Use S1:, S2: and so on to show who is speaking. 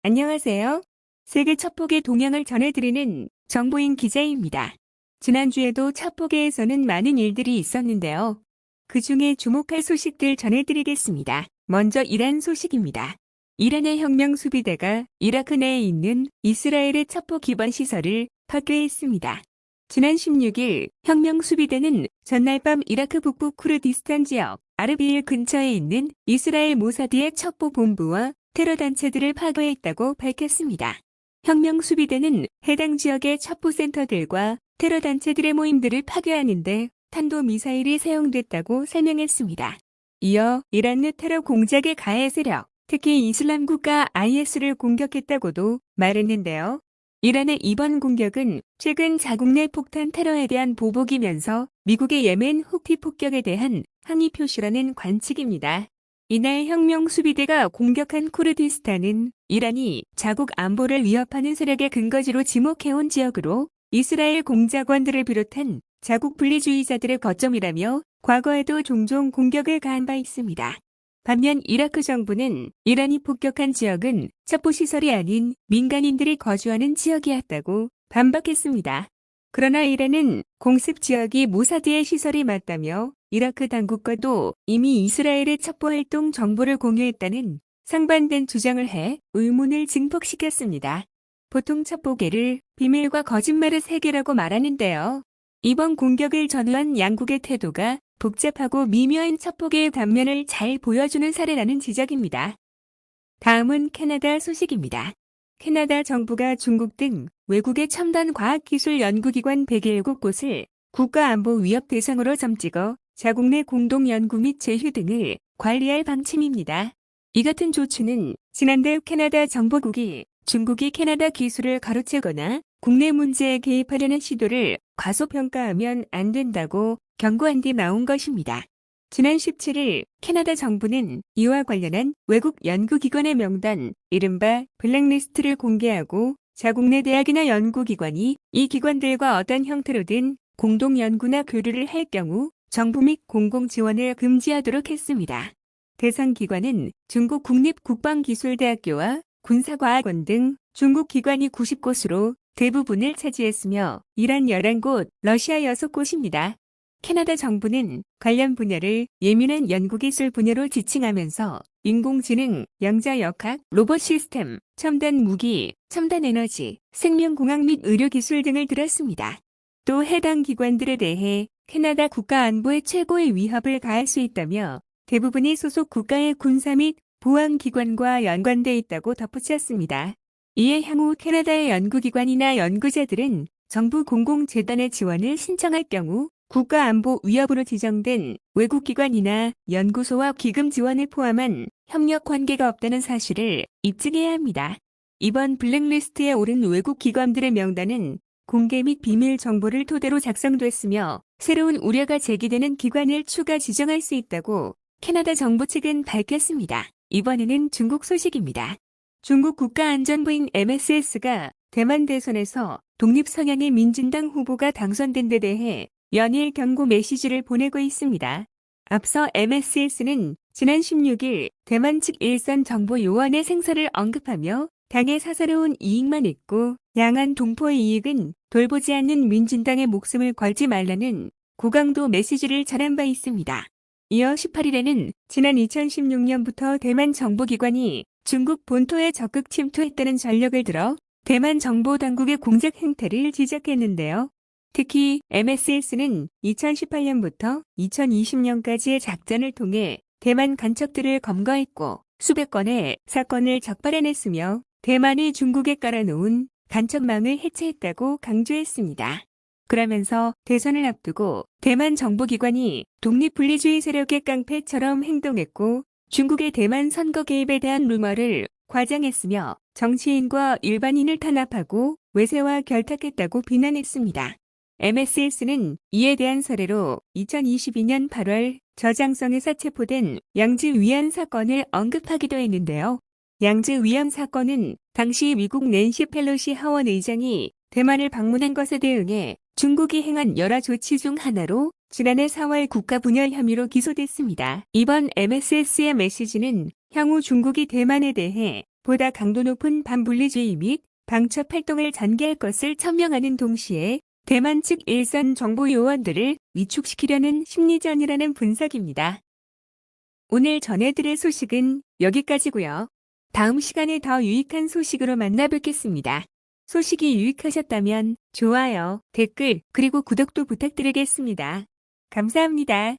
S1: 안녕하세요. 세계 첩보계 동향을 전해드리는 정보인 기자입니다. 지난주에도 첩보계에서는 많은 일들이 있었는데요. 그 중에 주목할 소식들 전해드리겠습니다. 먼저 이란 소식입니다. 이란의 혁명수비대가 이라크 내에 있는 이스라엘의 첩보 기반 시설을 파괴했습니다. 지난 16일 혁명수비대는 전날 밤 이라크 북부 쿠르디스탄 지역 아르비일 근처에 있는 이스라엘 모사드의 첩보본부와 테러 단체들을 파괴했다고 밝혔습니다. 혁명수비대는 해당 지역의 첩보센터들과 테러 단체들의 모임들을 파괴하는 데 탄도미사일이 사용됐다고 설명했습니다. 이어 이란 내 테러 공작에 가해 세력, 특히 이슬람국가 IS를 공격했다고도 말했는데요. 이란의 이번 공격은 최근 자국 내 폭탄 테러에 대한 보복이면서 미국의 예멘 후티 폭격에 대한 항의 표시라는 관측입니다. 이날 혁명수비대가 공격한 쿠르디스탄은 이란이 자국 안보를 위협하는 세력의 근거지로 지목해온 지역으로 이스라엘 공작원들을 비롯한 자국 분리주의자들의 거점이라며 과거에도 종종 공격을 가한 바 있습니다. 반면 이라크 정부는 이란이 폭격한 지역은 첩보시설이 아닌 민간인들이 거주하는 지역이었다고 반박했습니다. 그러나 이란은 공습 지역이 모사드의 시설이 맞다며 이라크 당국과도 이미 이스라엘의 첩보활동 정보를 공유했다는 상반된 주장을 해 의문을 증폭시켰습니다. 보통 첩보계를 비밀과 거짓말의 세계라고 말하는데요. 이번 공격을 전후한 양국의 태도가 복잡하고 미묘한 첩보계의 단면을 잘 보여주는 사례라는 지적입니다. 다음은 캐나다 소식입니다. 캐나다 정부가 중국 등 외국의 첨단 과학기술 연구기관 107곳을 국가안보 위협 대상으로 점찍어 자국 내 공동연구 및 제휴 등을 관리할 방침입니다. 이 같은 조치는 지난달 캐나다 정보국이 중국이 캐나다 기술을 가로채거나 국내 문제에 개입하려는 시도를 과소평가하면 안 된다고 경고한 뒤 나온 것입니다. 지난 17일 캐나다 정부는 이와 관련한 외국 연구기관의 명단, 이른바 블랙리스트를 공개하고 자국 내 대학이나 연구기관이 이 기관들과 어떤 형태로든 공동연구나 교류를 할 경우 정부 및 공공지원을 금지하도록 했습니다. 대상 기관은 중국 국립국방기술대학교와 군사과학원 등 중국 기관이 90곳으로 대부분을 차지했으며 이란 11곳, 러시아 6곳입니다. 캐나다 정부는 관련 분야를 예민한 연구기술 분야로 지칭하면서 인공지능, 양자역학, 로봇 시스템, 첨단 무기, 첨단 에너지, 생명공학 및 의료기술 등을 들었습니다. 또 해당 기관들에 대해 캐나다 국가안보에 최고의 위협을 가할 수 있다며 대부분이 소속 국가의 군사 및 보안기관과 연관돼 있다고 덧붙였습니다. 이에 향후 캐나다의 연구기관이나 연구자들은 정부 공공재단의 지원을 신청할 경우 국가안보 위협으로 지정된 외국기관이나 연구소와 기금 지원을 포함한 협력 관계가 없다는 사실을 입증해야 합니다. 이번 블랙리스트에 오른 외국기관들의 명단은 공개 및 비밀 정보를 토대로 작성됐으며 새로운 우려가 제기되는 기관을 추가 지정할 수 있다고 캐나다 정부 측은 밝혔습니다. 이번에는 중국 소식입니다. 중국 국가안전부인 MSS가 대만 대선에서 독립 성향의 민진당 후보가 당선된 데 대해 연일 경고 메시지를 보내고 있습니다. 앞서 MSS는 지난 16일 대만 측 일선 정보 요원의 생사를 언급하며 당의 사사로운 이익만 있고 양안 동포의 이익은 돌보지 않는 민진당의 목숨을 걸지 말라는 고강도 메시지를 전한 바 있습니다. 이어 18일에는 지난 2016년부터 대만 정보기관이 중국 본토에 적극 침투했다는 전력을 들어 대만 정보당국의 공작 행태를 지적했는데요. 특히 MSS는 2018년부터 2020년까지의 작전을 통해 대만 간첩들을 검거했고 수백 건의 사건을 적발해냈으며 대만이 중국에 깔아놓은 간첩망을 해체했다고 강조했습니다. 그러면서 대선을 앞두고 대만 정보기관이 독립분리주의 세력의 깡패처럼 행동했고 중국의 대만 선거 개입에 대한 루머를 과장했으며 정치인과 일반인을 탄압하고 외세와 결탁했다고 비난했습니다. MSS는 이에 대한 사례로 2022년 8월 저장성에서 체포된 양즈 위안 사건을 언급하기도 했는데요. 양즈 위안 사건은 당시 미국 낸시 펠로시 하원 의장이 대만을 방문한 것에 대응해 중국이 행한 여러 조치 중 하나로 지난해 4월 국가분열 혐의로 기소됐습니다. 이번 MSS의 메시지는 향후 중국이 대만에 대해 보다 강도 높은 반분리주의 및 방첩 활동을 전개할 것을 천명하는 동시에 대만 측 일선 정보 요원들을 위축시키려는 심리전이라는 분석입니다. 오늘 전해드릴 소식은 여기까지고요. 다음 시간에 더 유익한 소식으로 만나뵙겠습니다. 소식이 유익하셨다면 좋아요, 댓글, 그리고 구독도 부탁드리겠습니다. 감사합니다.